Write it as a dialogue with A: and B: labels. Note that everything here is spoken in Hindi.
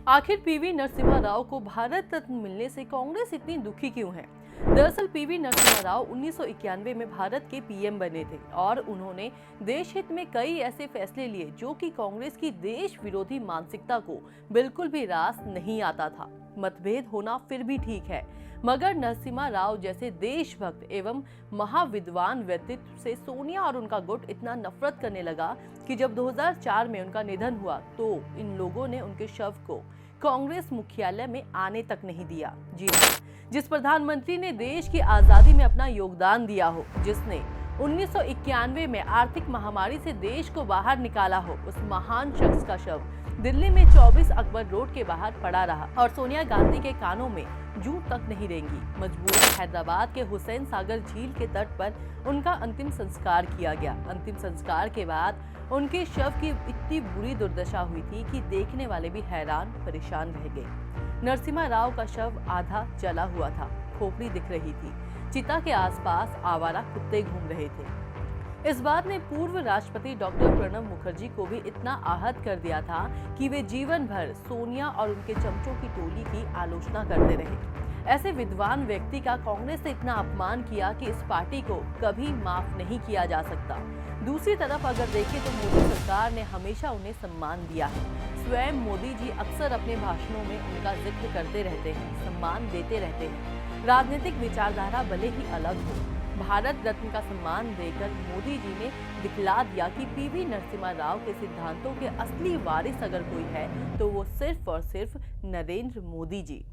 A: आखिर पीवी नरसिम्हा राव को भारत रत्न मिलने से कांग्रेस इतनी दुखी क्यों है? दरअसल पीवी नरसिम्हा राव 1991 में भारत के पीएम बने थे और उन्होंने देश हित में कई ऐसे फैसले लिए जो कि कांग्रेस की देश विरोधी मानसिकता को बिल्कुल भी रास नहीं आता था। मतभेद होना फिर भी ठीक है, मगर नरसिम्हा राव जैसे देशभक्त एवं महाविद्वान व्यक्तित्व से सोनिया और उनका गुट इतना नफरत करने लगा कि जब 2004 में उनका निधन हुआ तो इन लोगों ने उनके शव को कांग्रेस मुख्यालय में आने तक नहीं दिया। जी हाँ, जिस प्रधानमंत्री ने देश की आजादी में अपना योगदान दिया हो, जिसने 1991 में आर्थिक महामारी से देश को बाहर निकाला हो, उस महान शख्स का शव दिल्ली में 24 अकबर रोड के बाहर पड़ा रहा और सोनिया गांधी के कानों में जूं तक नहीं रेंगी। मजबूरन हैदराबाद के हुसैन सागर झील के तट पर उनका अंतिम संस्कार किया गया। अंतिम संस्कार के बाद उनके शव की इतनी बुरी दुर्दशा हुई थी कि देखने वाले भी हैरान परेशान रह गए। नरसिम्हा राव का शव आधा जला हुआ था, खोपड़ी दिख रही थी, चिता के आसपास आवारा कुत्ते घूम रहे थे। इस बात ने पूर्व राष्ट्रपति डॉक्टर प्रणब मुखर्जी को भी इतना आहत कर दिया था कि वे जीवन भर सोनिया और उनके चमचों की टोली की आलोचना करते रहे। ऐसे विद्वान व्यक्ति का कांग्रेस ने इतना अपमान किया कि इस पार्टी को कभी माफ नहीं किया जा सकता। दूसरी तरफ अगर देखें तो मोदी सरकार ने हमेशा उन्हें सम्मान दिया है। स्वयं मोदी जी अक्सर अपने भाषणों में उनका जिक्र करते रहते हैं, सम्मान देते रहते हैं। राजनीतिक विचारधारा भले ही अलग हो, भारत रत्न का सम्मान देकर मोदी जी ने दिखला दिया कि पीवी नरसिम्हा राव के सिद्धांतों के असली वारिस अगर कोई है तो वो सिर्फ और सिर्फ नरेंद्र मोदी जी।